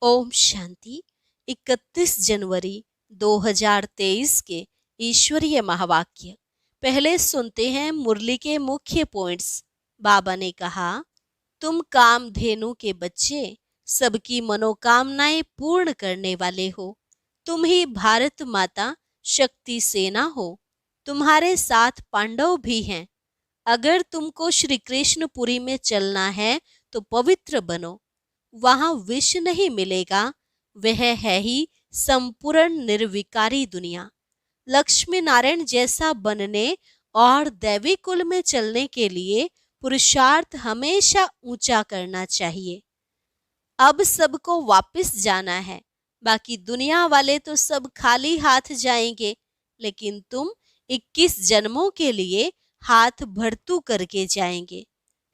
ओम शांति। 31 जनवरी 2023 के ईश्वरीय महावाक्य। पहले सुनते हैं मुरली के मुख्य पॉइंट्स। बाबा ने कहा, तुम कामधेनु के बच्चे, सबकी मनोकामनाएं पूर्ण करने वाले हो। तुम ही भारत माता शक्ति सेना हो। तुम्हारे साथ पांडव भी हैं। अगर तुमको श्री कृष्णपुरी में चलना है तो पवित्र बनो। वहां विष नहीं मिलेगा। वह है ही संपूर्ण निर्विकारी दुनिया। लक्ष्मी नारायण जैसा बनने और दैवी कुल में चलने के लिए पुरुषार्थ हमेशा ऊंचा करना चाहिए। अब सबको वापस जाना है। बाकी दुनिया वाले तो सब खाली हाथ जाएंगे, लेकिन तुम 21 जन्मों के लिए हाथ भरतू करके जाएंगे।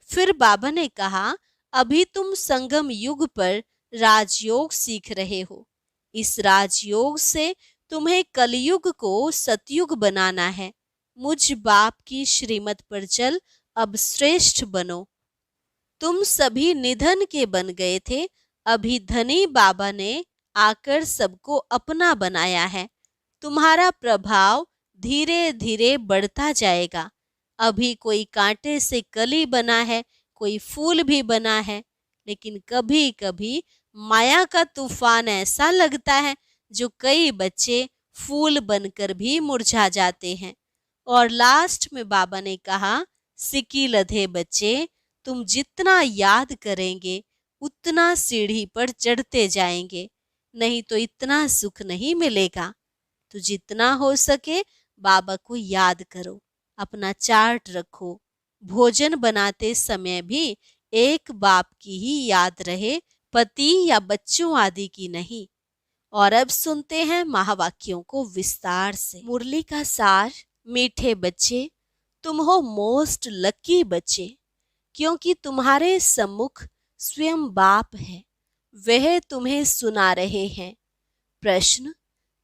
फिर बाबा ने कहा, अभी तुम संगम युग पर राजयोग सीख रहे हो। इस राजयोग से तुम्हें कलयुग को सतयुग बनाना है। मुझ बाप की श्रीमत पर चल अब श्रेष्ठ बनो। तुम सभी निधन के बन गए थे, अभी धनी बाबा ने आकर सबको अपना बनाया है। तुम्हारा प्रभाव धीरे धीरे बढ़ता जाएगा। अभी कोई कांटे से कली बना है, कोई फूल भी बना है, लेकिन कभी कभी माया का तूफान ऐसा लगता है जो कई बच्चे फूल बनकर भी मुरझा जाते हैं। और लास्ट में बाबा ने कहा, सिकी लधे बच्चे, तुम जितना याद करेंगे उतना सीढ़ी पर चढ़ते जाएंगे, नहीं तो इतना सुख नहीं मिलेगा। तो जितना हो सके बाबा को याद करो, अपना चार्ट रखो। भोजन बनाते समय भी एक बाप की ही याद रहे, पति या बच्चों आदि की नहीं। और अब सुनते हैं महावाक्यों को विस्तार से। मुरली का सार। मीठे बच्चे, तुम हो मोस्ट लकी बच्चे, क्योंकि तुम्हारे सम्मुख स्वयं बाप है। वह तुम्हें सुना रहे हैं। प्रश्न,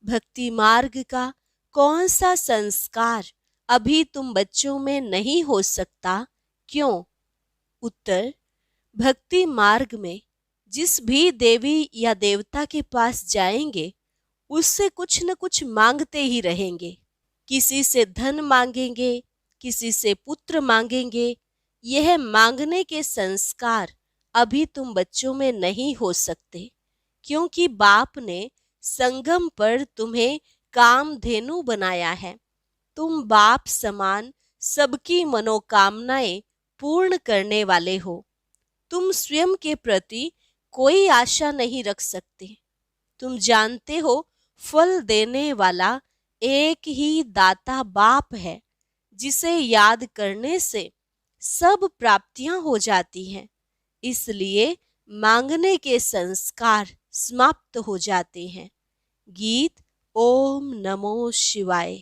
भक्ति मार्ग का कौन सा संस्कार अभी तुम बच्चों में नहीं हो सकता, क्यों? उत्तर, भक्ति मार्ग में जिस भी देवी या देवता के पास जाएंगे उससे कुछ न कुछ मांगते ही रहेंगे। किसी से धन मांगेंगे, किसी से पुत्र मांगेंगे। यह मांगने के संस्कार अभी तुम बच्चों में नहीं हो सकते, क्योंकि बाप ने संगम पर तुम्हें कामधेनु बनाया है। तुम बाप समान सबकी मनोकामनाएं पूर्ण करने वाले हो। तुम स्वयं के प्रति कोई आशा नहीं रख सकते। तुम जानते हो, फल देने वाला एक ही दाता बाप है, जिसे याद करने से सब प्राप्तियां हो जाती हैं। इसलिए मांगने के संस्कार समाप्त हो जाते हैं। गीत। ओम नमो शिवाय।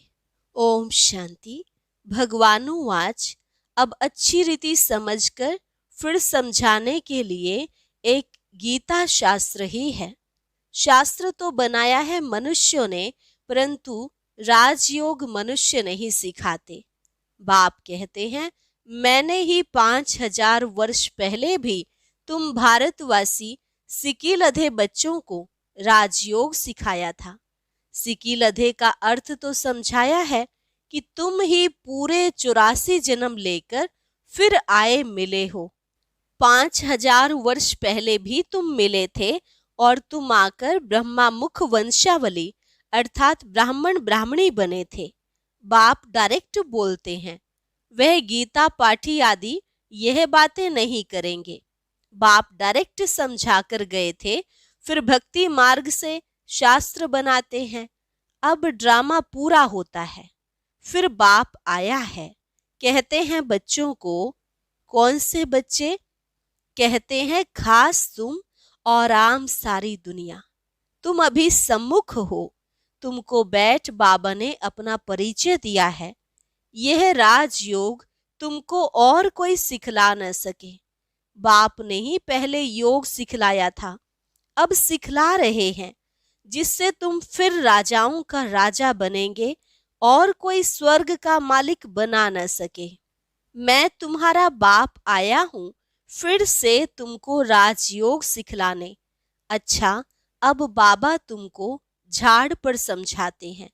ओम शांति। भगवानुवाच। अब अच्छी रीति समझकर फिर समझाने के लिए एक गीता शास्त्र ही है। शास्त्र तो बनाया है मनुष्यों ने, परंतु राजयोग मनुष्य नहीं सिखाते। बाप कहते हैं, मैंने ही 5000 वर्ष पहले भी तुम भारतवासी सिकीलधे बच्चों को राजयोग सिखाया था। सिकीलधे का अर्थ तो समझाया है कि तुम ही पूरे 84 जन्म लेकर फिर आए मिले हो। 5000 वर्ष पहले भी तुम मिले थे और तुम आकर ब्रह्मा मुख वंशावली अर्थात ब्राह्मण ब्राह्मणी बने थे। बाप डायरेक्ट बोलते हैं। वह गीता पाठी आदि यह बातें नहीं करेंगे। बाप डायरेक्ट समझा कर गए थे, फिर भक्ति मार्ग से शास्त्र बनाते हैं। अब ड्रामा पूरा होता है। फिर बाप आया है। कहते हैं बच्चों को, कौन से बच्चे? कहते हैं खास तुम और आम सारी दुनिया। तुम अभी सम्मुख हो। तुमको बैठ बाबा ने अपना परिचय दिया है। यह राजयोग तुमको और कोई सिखला न सके। बाप ने ही पहले योग सिखलाया था, अब सिखला रहे हैं, जिससे तुम फिर राजाओं का राजा बनेंगे और कोई स्वर्ग का मालिक बना न सके। मैं तुम्हारा बाप आया हूं फिर से तुमको राजयोग सिखलाने। अच्छा, अब बाबा तुमको झाड़ पर समझाते हैं।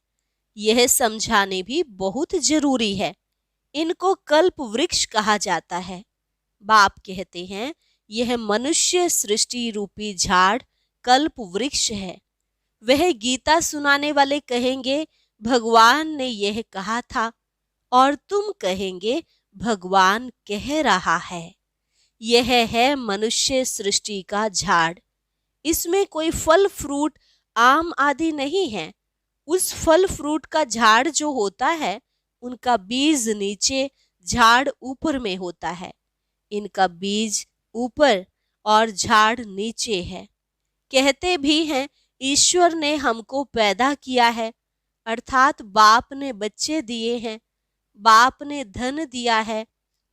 यह समझाने भी बहुत जरूरी है। इनको कल्प वृक्ष कहा जाता है। बाप कहते हैं, यह मनुष्य सृष्टि रूपी झाड़ कल्प वृक्ष है। वह गीता सुनाने वाले कहेंगे, भगवान ने यह कहा था, और तुम कहेंगे, भगवान कह रहा है। यह है मनुष्य सृष्टि का झाड़। इसमें कोई फल फ्रूट आम आदि नहीं है। उस फल फ्रूट का झाड़ जो होता है, उनका बीज नीचे, झाड़ ऊपर में होता है। इनका बीज ऊपर और झाड़ नीचे है। कहते भी हैं, ईश्वर ने हमको पैदा किया है, अर्थात बाप ने बच्चे दिए हैं, बाप ने धन दिया है।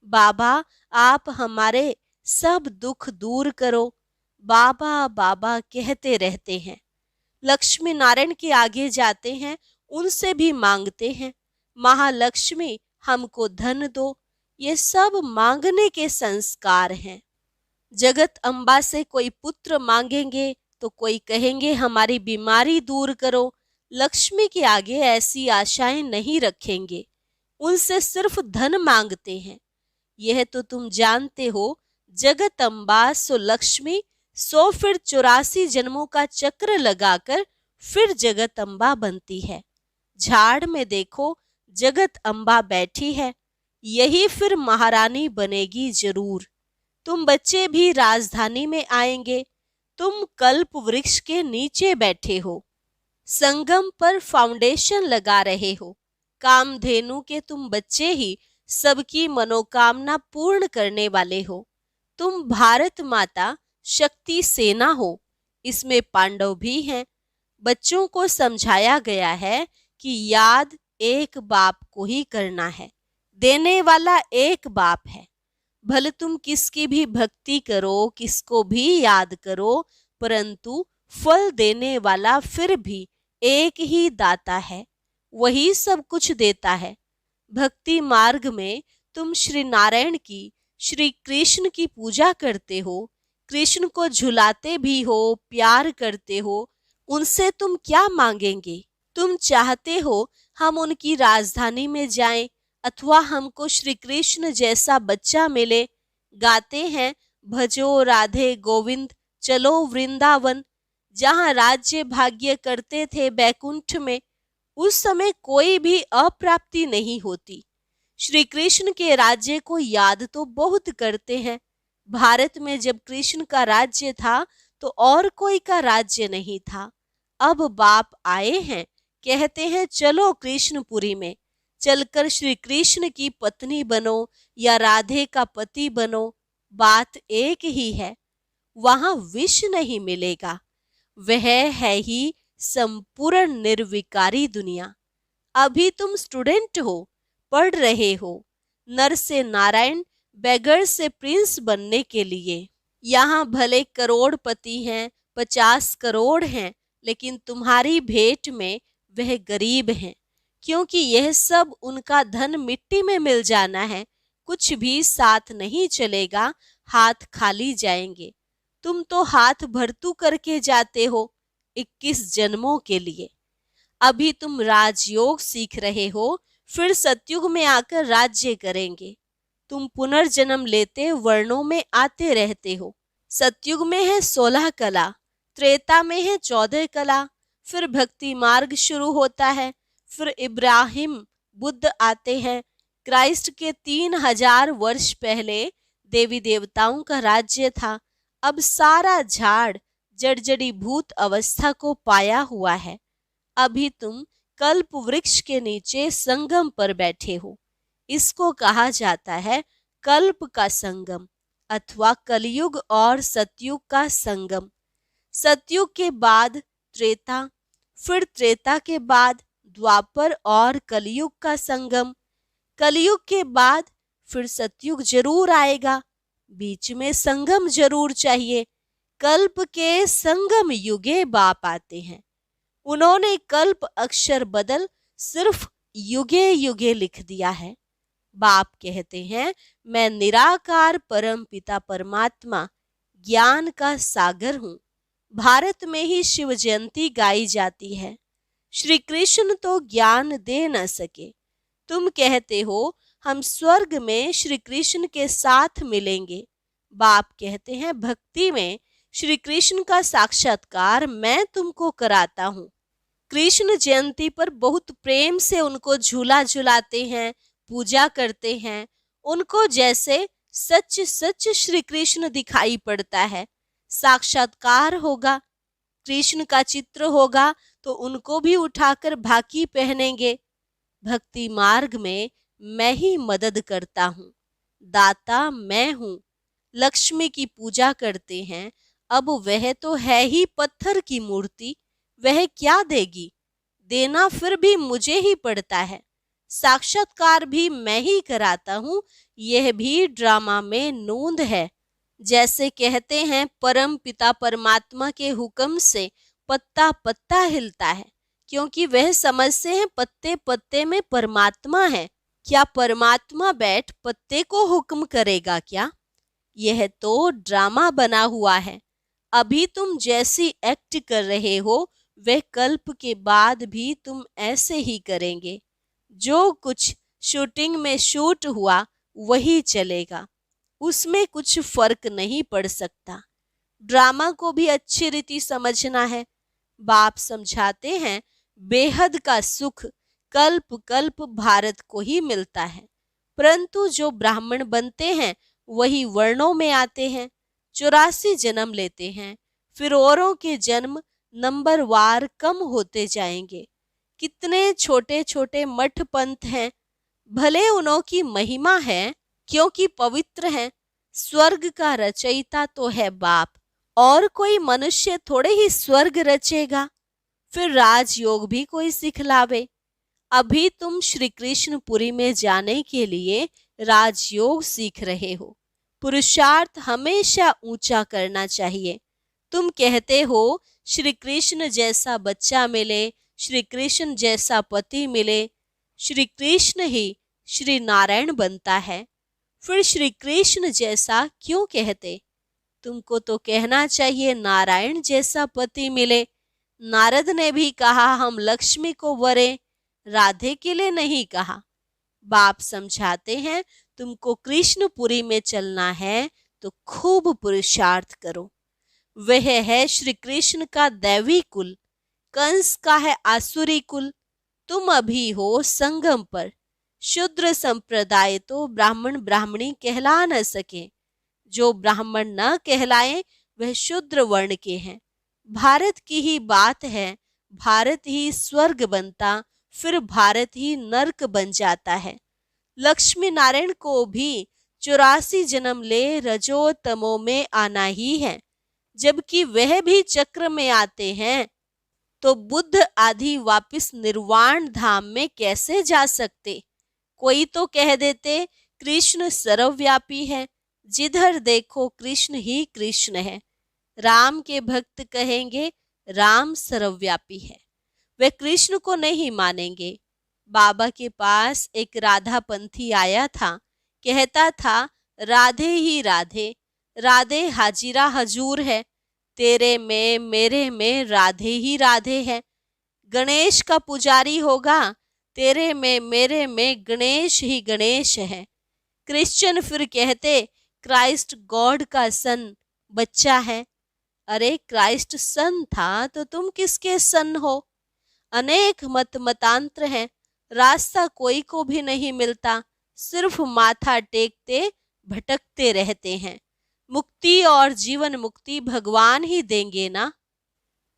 बाबा, आप हमारे सब दुख दूर करो, बाबा बाबा कहते रहते हैं। लक्ष्मी नारायण के आगे जाते हैं, उनसे भी मांगते हैं, महालक्ष्मी हमको धन दो। ये सब मांगने के संस्कार हैं। जगत अम्बा से कोई पुत्र मांगेंगे तो कोई कहेंगे हमारी बीमारी दूर करो। लक्ष्मी के आगे ऐसी आशाएं नहीं रखेंगे, उनसे सिर्फ धन मांगते हैं। यह तो तुम जानते हो, जगत अम्बा सो लक्ष्मी, सो फिर 84 जन्मों का चक्र लगाकर फिर जगत अम्बा बनती है। झाड़ में देखो, जगत अम्बा बैठी है, यही फिर महारानी बनेगी जरूर। तुम बच्चे भी राजधानी में आएंगे। तुम कल्प वृक्ष के नीचे बैठे हो, संगम पर फाउंडेशन लगा रहे हो। कामधेनु के तुम बच्चे ही सबकी मनोकामना पूर्ण करने वाले हो। तुम भारत माता शक्ति सेना हो। इसमें पांडव भी हैं। बच्चों को समझाया गया है कि याद एक बाप को ही करना है, देने वाला एक बाप है। भले तुम किसकी भी भक्ति करो, किसको भी याद करो, परंतु फल देने वाला फिर भी एक ही दाता है, वही सब कुछ देता है। भक्ति मार्ग में तुम श्री नारायण की, श्री कृष्ण की पूजा करते हो, कृष्ण को झुलाते भी हो, प्यार करते हो। उनसे तुम क्या मांगेंगे? तुम चाहते हो हम उनकी राजधानी में जाएं, अथवा हमको श्री कृष्ण जैसा बच्चा मिले। गाते हैं, भजो राधे गोविंद चलो वृंदावन। जहां राज्य भाग्य करते थे बैकुंठ में, उस समय कोई भी अप्राप्ति नहीं होती। श्री कृष्ण के राज्य को याद तो बहुत करते हैं। भारत में जब कृष्ण का राज्य था तो और कोई का राज्य नहीं था। अब बाप आए हैं, कहते हैं चलो कृष्णपुरी में, चलकर श्री कृष्ण की पत्नी बनो या राधे का पति बनो, बात एक ही है। वहां विष नहीं मिलेगा, वह है ही संपूर्ण निर्विकारी दुनिया। अभी तुम स्टूडेंट हो, पढ़ रहे हो, नर से नारायण, बेगर से प्रिंस बनने के लिए। यहाँ भले करोड़पति हैं, 50 करोड़ हैं, लेकिन तुम्हारी भेंट में वह गरीब हैं, क्योंकि यह सब उनका धन मिट्टी में मिल जाना है। कुछ भी साथ नहीं चलेगा, हाथ खाली जाएंगे। तुम तो हाथ भरतू करके जाते हो 21 जन्मों के लिए। अभी तुम राजयोग सीख रहे हो, फिर सतयुग में आकर राज्य करेंगे। तुम पुनर्जन्म लेते वर्णों में आते रहते हो। सतयुग में है 16 कला, त्रेता में है 14 कला, फिर भक्ति मार्ग शुरू होता है। फिर इब्राहिम बुद्ध आते हैं। क्राइस्ट के 3000 वर्ष पहले देवी देवताओं का राज्य था। अब सारा झाड़ जड़जड़ी भूत अवस्था को पाया हुआ है। अभी तुम कल्प वृक्ष के नीचे संगम पर बैठे हो। इसको कहा जाता है कल्प का संगम, अथवा कलयुग और सतयुग का संगम। सतयुग के बाद त्रेता, फिर त्रेता के बाद द्वापर और कलयुग का संगम। कलयुग के बाद फिर सतयुग जरूर आएगा, बीच में संगम जरूर चाहिए। कल्प के संगम युगे बाप आते हैं। उन्होंने कल्प अक्षर बदल सिर्फ युगे युगे लिख दिया है। बाप कहते हैं, मैं निराकार परम पिता परमात्मा ज्ञान का सागर हूं। भारत में ही शिव जयंती गाई जाती है। श्री कृष्ण तो ज्ञान दे न सके। तुम कहते हो हम स्वर्ग में श्री कृष्ण के साथ मिलेंगे। बाप कहते हैं भक्ति में श्री कृष्ण का साक्षात्कार मैं तुमको कराता हूँ। कृष्ण जयंती पर बहुत प्रेम से उनको झूला झुलाते हैं, पूजा करते हैं। उनको जैसे सच सच श्री कृष्ण दिखाई पड़ता है। साक्षात्कार होगा, कृष्ण का चित्र होगा तो उनको भी उठाकर भाकी पहनेंगे। भक्ति मार्ग में मैं ही मदद करता हूँ, दाता मैं हूँ। लक्ष्मी की पूजा करते हैं, अब वह तो है ही पत्थर की मूर्ति, वह क्या देगी? देना फिर भी मुझे ही पड़ता है। साक्षात्कार भी मैं ही कराता हूँ, यह भी ड्रामा में नोंद है। जैसे कहते हैं परम पिता परमात्मा के हुक्म से पत्ता पत्ता हिलता है, क्योंकि वह समझते हैं पत्ते पत्ते में परमात्मा है। क्या परमात्मा बैठ पत्ते को हुक्म करेगा क्या? यह तो ड्रामा बना हुआ है। अभी तुम जैसी एक्ट कर रहे हो वह कल्प के बाद भी तुम ऐसे ही करेंगे। जो कुछ शूटिंग में शूट हुआ वही चलेगा, उसमें कुछ फर्क नहीं पड़ सकता। ड्रामा को भी अच्छी रीति समझना है। बाप समझाते हैं बेहद का सुख कल्प कल्प भारत को ही मिलता है, परंतु जो ब्राह्मण बनते हैं वही वर्णों में आते हैं, 84 जन्म लेते हैं, फिर औरों के जन्म नंबरवार कम होते जाएंगे। कितने छोटे छोटे मठ पंथ हैं, भले उनों की महिमा है क्योंकि पवित्र हैं। स्वर्ग का रचयिता तो है बाप, और कोई मनुष्य थोड़े ही स्वर्ग रचेगा। फिर राजयोग भी कोई सिखलावे। अभी तुम श्री कृष्णपुरी में जाने के लिए राजयोग सीख रहे हो। पुरुषार्थ हमेशा ऊंचा करना चाहिए। तुम कहते हो श्री कृष्ण जैसा बच्चा मिले, श्री कृष्ण जैसा पति मिले। श्री कृष्ण ही श्री नारायण बनता है, फिर श्री कृष्ण जैसा क्यों कहते? तुमको तो कहना चाहिए नारायण जैसा पति मिले। नारद ने भी कहा हम लक्ष्मी को वरें, राधे के लिए नहीं कहा। बाप समझाते हैं तुमको कृष्णपुरी में चलना है तो खूब पुरुषार्थ करो। वह है श्री कृष्ण का दैवी कुल, कंस का है आसुरी कुल। तुम अभी हो संगम पर। शूद्र संप्रदाय तो ब्राह्मण ब्राह्मणी कहला न सके। जो ब्राह्मण न कहलाए वह शूद्र वर्ण के हैं। भारत की ही बात है, भारत ही स्वर्ग बनता फिर भारत ही नरक बन जाता है। लक्ष्मी नारायण को भी 84 जन्म ले रजो तमो में आना ही है, जबकि वह भी चक्र में आते हैं तो बुद्ध आदि वापिस निर्वाण धाम में कैसे जा सकते? कोई तो कह देते कृष्ण सर्वव्यापी है, जिधर देखो कृष्ण ही कृष्ण है। राम के भक्त कहेंगे राम सर्वव्यापी है, वे कृष्ण को नहीं मानेंगे। बाबा के पास एक राधा पंथी आया था, कहता था राधे ही राधे, राधे हाजिरा हजूर है, तेरे में मेरे में राधे ही राधे है। गणेश का पुजारी होगा, तेरे में मेरे में गणेश ही गणेश है। क्रिश्चियन फिर कहते क्राइस्ट गॉड का सन बच्चा है। अरे क्राइस्ट सन था तो तुम किसके सन हो? अनेक मत मतांतर हैं, रास्ता कोई को भी नहीं मिलता, सिर्फ माथा टेकते भटकते रहते हैं। मुक्ति और जीवन मुक्ति भगवान ही देंगे ना,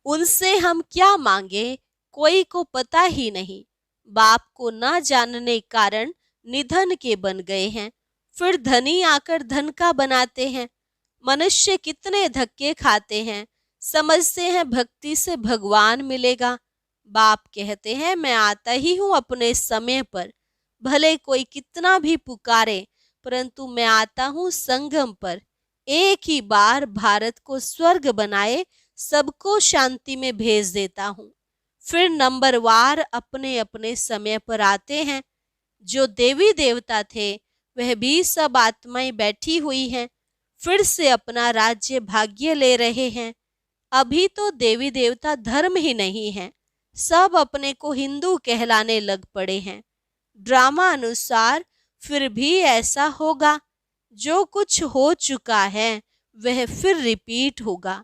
उनसे हम क्या मांगे कोई को पता ही नहीं। बाप को न जानने कारण निधन के बन गए हैं, फिर धनी आकर धन का बनाते हैं। मनुष्य कितने धक्के खाते हैं, समझते हैं भक्ति से भगवान मिलेगा। बाप कहते हैं मैं आता ही हूँ अपने समय पर, भले कोई कितना भी पुकारे, परंतु मैं आता हूँ संगम पर। एक ही बार भारत को स्वर्ग बनाए सबको शांति में भेज देता हूँ। फिर नंबरवार अपने अपने समय पर आते हैं। जो देवी देवता थे वह भी सब आत्माएं बैठी हुई हैं, फिर से अपना राज्य भाग्य ले रहे हैं। अभी तो देवी देवता धर्म ही नहीं है, सब अपने को हिंदू कहलाने लग पड़े हैं। ड्रामा अनुसार फिर भी ऐसा होगा, जो कुछ हो चुका है वह फिर रिपीट होगा।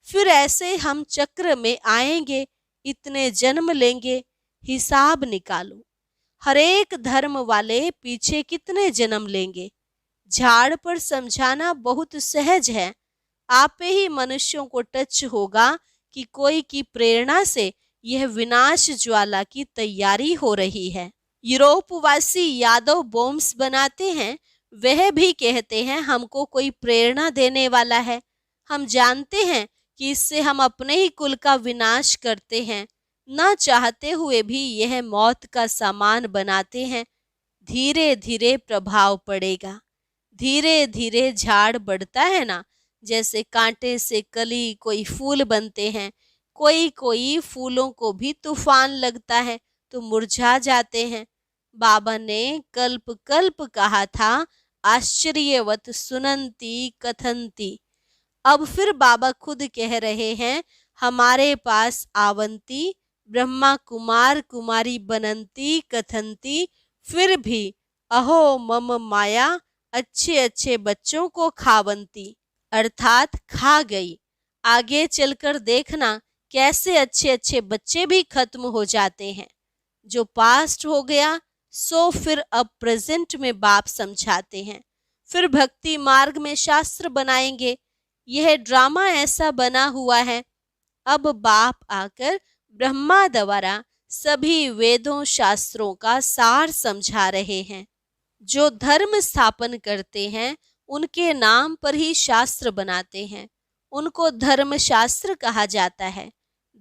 फिर ऐसे हम चक्र में आएंगे, इतने जन्म लेंगे, हिसाब निकालो। हर एक धर्म वाले पीछे कितने जन्म लेंगे। झाड़ पर समझाना बहुत सहज है, आपे ही मनुष्यों को टच होगा कि कोई की प्रेरणा से यह विनाश ज्वाला की तैयारी हो रही है। यूरोपवासी यादव बॉम्ब्स बनाते हैं, वह भी कहते हैं हमको कोई प्रेरणा देने वाला है। हम जानते हैं कि इससे हम अपने ही कुल का विनाश करते हैं, न चाहते हुए भी यह मौत का सामान बनाते हैं। धीरे धीरे प्रभाव पड़ेगा, धीरे धीरे झाड़ बढ़ता है ना, जैसे कांटे से कली कोई फूल बनते हैं। कोई कोई फूलों को भी तूफान लगता है तो मुरझा जाते हैं। बाबा ने कल्प कल्प कहा था, आश्चर्यवत सुनंती कथंती। अब फिर बाबा खुद कह रहे हैं, हमारे पास आवंती ब्रह्मा कुमार कुमारी बनंती कथंती, फिर भी अहो मम माया अच्छे अच्छे बच्चों को खावंती, अर्थात खा गई। आगे चलकर देखना कैसे अच्छे अच्छे बच्चे भी खत्म हो जाते हैं। जो पास्ट हो गया सो फिर अब प्रेजेंट में बाप समझाते हैं। फिर भक्ति मार्ग में शास्त्र बनाएंगे। यह ड्रामा ऐसा बना हुआ है। अब बाप आकर ब्रह्मा द्वारा सभी वेदों शास्त्रों का सार समझा रहे हैं। जो धर्म स्थापन करते हैं उनके नाम पर ही शास्त्र बनाते हैं, उनको धर्म शास्त्र कहा जाता है।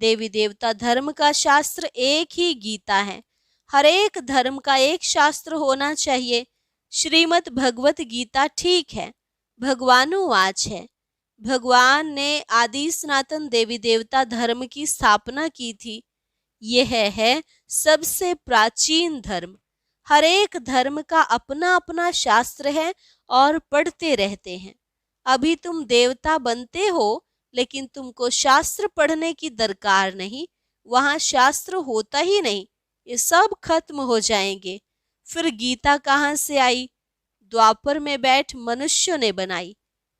देवी देवता धर्म का शास्त्र एक ही गीता है। हर एक धर्म का एक शास्त्र होना चाहिए। श्रीमद् भगवत गीता ठीक है, भगवानुवाच है। भगवान ने आदि सनातन देवी देवता धर्म की स्थापना की थी। यह है सबसे प्राचीन धर्म। हर एक धर्म का अपना अपना शास्त्र है और पढ़ते रहते हैं। अभी तुम देवता बनते हो, लेकिन तुमको शास्त्र पढ़ने की दरकार नहीं। वहां शास्त्र होता ही नहीं, ये सब खत्म हो जाएंगे। फिर गीता कहाँ से आई? द्वापर में बैठ मनुष्यों ने बनाई।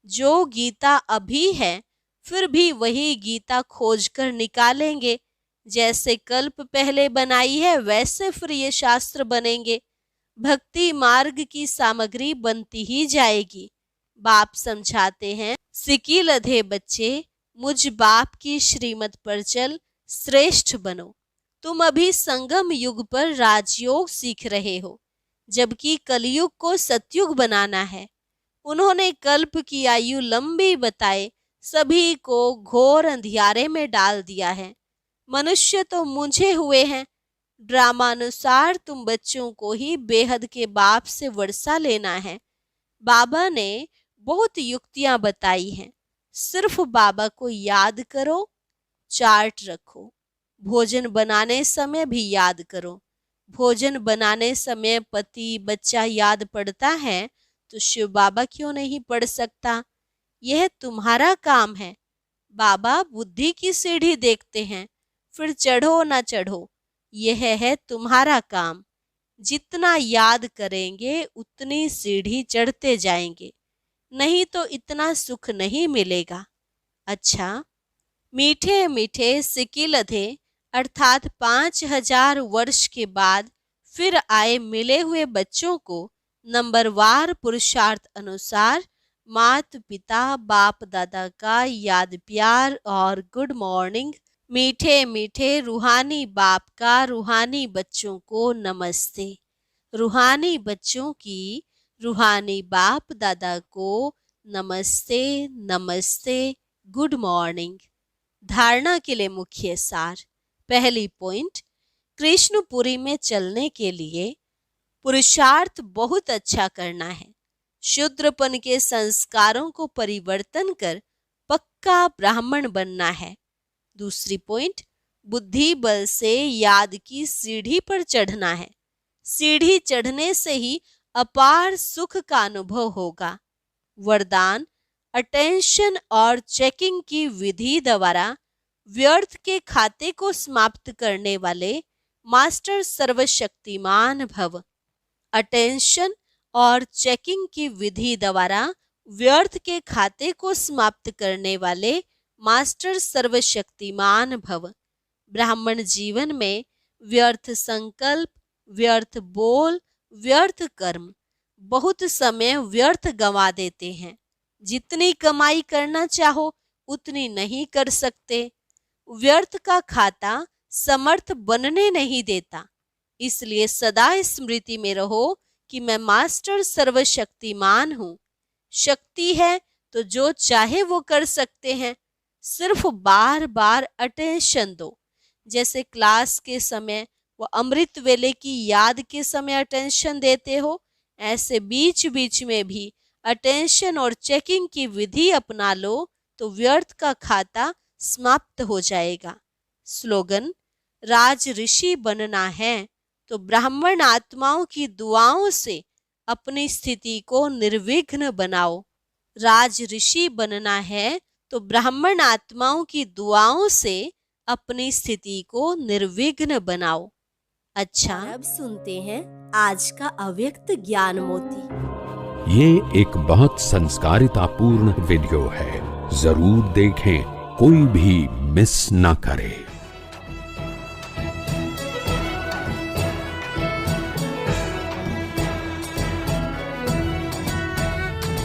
जो गीता अभी है, फिर भी वही गीता खोजकर निकालेंगे। जैसे कल्प पहले बनाई है, वैसे फिर ये शास्त्र बनेंगे। भक्ति मार्ग की सामग्री बनती ही जाएगी। बाप समझाते हैं, सिकी लधे बच्चे, मुझ बाप की श्रीमत पर चल, श्रेष्ठ बनो। तुम अभी संगम युग पर राजयोग सीख रहे हो, जबकि कलयुग को सतयुग बनाना है। उन्होंने कल्प की आयु लंबी बताए सभी को घोर अंधियारे में डाल दिया है। मनुष्य तो मुझे हुए हैं। ड्रामानुसार तुम बच्चों को ही बेहद के बाप से वर्षा लेना है। बाबा ने बहुत युक्तियां बताई हैं। सिर्फ बाबा को याद करो, चार्ट रखो। भोजन बनाने समय भी याद करो। भोजन बनाने समय पति बच्चा याद पड़ता है तो शिव बाबा क्यों नहीं पढ़ सकता? यह तुम्हारा काम है। बाबा बुद्धि की सीढ़ी देखते हैं, फिर चढ़ो ना चढ़ो, यह है तुम्हारा काम। जितना याद करेंगे उतनी सीढ़ी चढ़ते जाएंगे, नहीं तो इतना सुख नहीं मिलेगा। अच्छा, मीठे मीठे सिकिलधे अर्थात 5000 वर्ष के बाद फिर आए मिले हुए बच्चों को नंबरवार पुरुषार्थ अनुसार माता पिता बाप दादा का याद प्यार और गुड मॉर्निंग। मीठे मीठे रूहानी बाप का रूहानी बच्चों को नमस्ते। रूहानी बच्चों की रूहानी बाप दादा को नमस्ते नमस्ते, गुड मॉर्निंग। धारणा के लिए मुख्य सार। पहली पॉइंट, कृष्णपुरी में चलने के लिए पुरुषार्थ बहुत अच्छा करना है। शूद्रपन के संस्कारों को परिवर्तन कर पक्का ब्राह्मण बनना है। दूसरी पॉइंट, बुद्धि बल से याद की सीढ़ी पर चढ़ना है। सीढ़ी चढ़ने से ही अपार सुख का अनुभव होगा। वरदान, अटेंशन और चेकिंग की विधि द्वारा व्यर्थ के खाते को समाप्त करने वाले मास्टर सर्वशक्तिमान भव। अटेंशन और चेकिंग की विधि द्वारा व्यर्थ के खाते को समाप्त करने वाले मास्टर सर्वशक्तिमान भव। ब्राह्मण जीवन में व्यर्थ संकल्प, व्यर्थ बोल, व्यर्थ कर्म, बहुत समय व्यर्थ गंवा देते हैं। जितनी कमाई करना चाहो उतनी नहीं कर सकते। व्यर्थ का खाता समर्थ बनने नहीं देता। इसलिए सदा स्मृति में रहो कि मैं मास्टर सर्वशक्तिमान हूँ। शक्ति है तो जो चाहे वो कर सकते हैं। सिर्फ बार बार अटेंशन दो। जैसे क्लास के समय वो अमृत वेले की याद के समय अटेंशन देते हो, ऐसे बीच बीच में भी अटेंशन और चेकिंग की विधि अपना लो तो व्यर्थ का खाता समाप्त हो जाएगा। स्लोगन: राज ऋषि बनना है तो ब्राह्मण आत्माओं की दुआओं से अपनी स्थिति को निर्विघ्न बनाओ। राज ऋषि बनना है तो ब्राह्मण आत्माओं की दुआओं से अपनी स्थिति को निर्विघ्न बनाओ। अच्छा, अब सुनते हैं आज का अव्यक्त ज्ञान मोती। ये एक बहुत संस्कारितापूर्ण वीडियो है, जरूर देखें, कोई भी मिस ना करे।